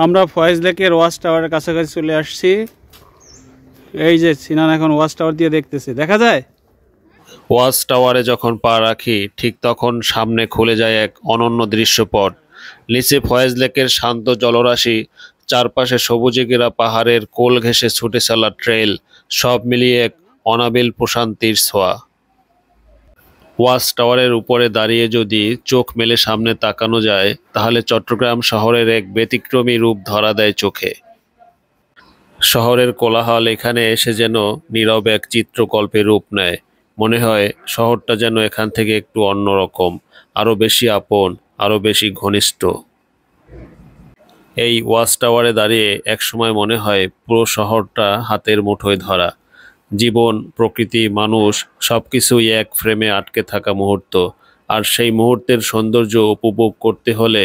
আমরা ফয়েজ লেকের ওয়াচ টাওয়ারের কাছাকাছি চলে আসছি। এই যে সিনান এখন ওয়াচ টাওয়ার দিয়ে দেখতেছে, দেখা যায়। ওয়াচ টাওয়ারে যখন পা রাখি ঠিক তখন সামনে খুলে যায় এক অনন্য দৃশ্যপট। নিচে ফয়েজ লেকের শান্ত জলরাশি, চারপাশে সবুজে ঘেরা পাহাড়ের কোল ঘেঁষে ছুটে চলা ট্রেল, সব মিলিয়ে এক অনাবিল প্রশান্তির ছোঁয়া। ওয়াচ টাওয়ারের উপরে দাঁড়িয়ে যদি চোখ মেলে সামনে তাকানো যায় তাহলে চট্টগ্রাম শহরের এক ব্যতিক্রমী রূপ ধরা দেয় চোখে। শহরের কোলাহল এখানে এসে যেন নীরব এক চিত্রকল্পে রূপ নেয়। মনে হয় শহরটা যেন এখান থেকে একটু অন্যরকম, আরো বেশি আপন, আরো বেশি ঘনিষ্ঠ। এই ওয়াচ টাওয়ারে দাঁড়িয়ে একসময় মনে হয় পুরো শহরটা হাতের মুঠোয় ধরা। জীবন, প্রকৃতি, মানুষ সবকিছুই এক ফ্রেমে আটকে থাকা মুহূর্ত। আর সেই মুহূর্তের সৌন্দর্য উপভোগ করতে হলে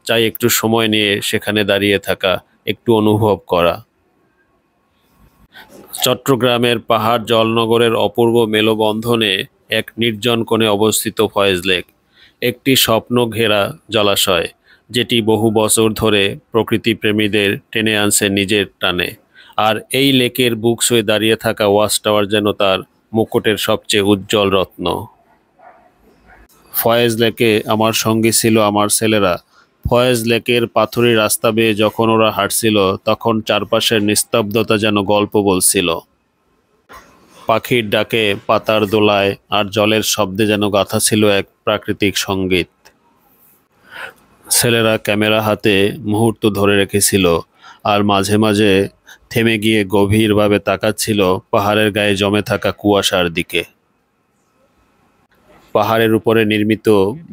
চাই একটু সময় নিয়ে সেখানে দাঁড়িয়ে থাকা, একটু অনুভব করা। চট্টগ্রামের পাহাড় জলনগরের অপূর্ব মেলবন্ধনে এক নির্জন কোণে অবস্থিত ফয়েজ লেক, একটি স্বপ্ন ঘেরা জলাশয় যেটি বহু বছর ধরে প্রকৃতিপ্রেমীদের টেনে আনছে নিজের টানে। আর এই লেকের বুক ছুঁয়ে দাঁড়িয়ে থাকা ওয়াচ টাওয়ার যেন তার মুকুটের সবচেয়ে উজ্জ্বল রত্ন। ফয়েজ লেকে আমার সঙ্গী ছিল আমার ছেলেরা। ফয়েজ লেকের পাথুরে রাস্তা বেয়ে যখন ওরা হাঁটছিল তখন চারপাশের নিস্তব্ধতা যেন গল্প বলছিল। পাখির ডাকে, পাতার দোলায় আর জলের শব্দে যেন গাথা ছিল এক প্রাকৃতিক সঙ্গীত। ছেলেরা ক্যামেরা হাতে মুহূর্ত ধরে রেখেছিল আর মাঝে মাঝে থেমে গিয়ে গভীরভাবে তাকাচ্ছিল পাহাড়ের গায়ে জমে থাকা কুয়াশার দিকে। পাহাড়ের উপরে নির্মিত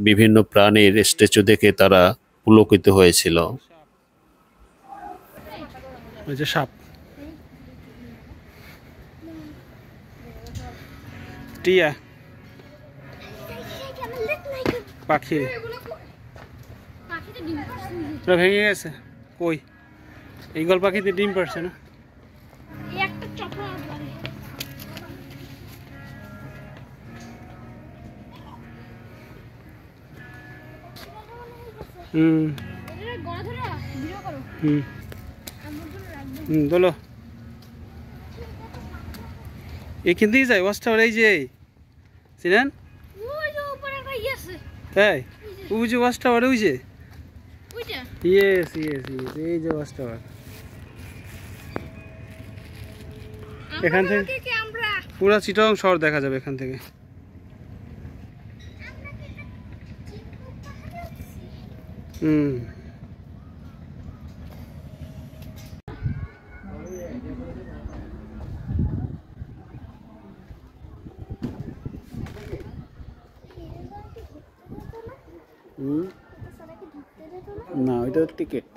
বিভিন্ন প্রাণীর স্ট্যাচু দেখে তারা পুলকিত হয়েছিল। ওই যে সাপ, টিয়া পাখি ভেঙে গেছে। কই ঈগল পাখিতে ডিম পারছে না? বলো এখান দিয়ে যায় ওয়াচ টাওয়ার। এই যে চিনেন, তাই ওই যে ওয়াচ টাওয়ার, ওই যে ইয়েস ইয়েস ইয়েস, এই যে ওয়াচ টাওয়ার। এখান থেকে পুরো চিটাগং শহর দেখা যাবে এখান থেকে। না ওইটা টিকিট।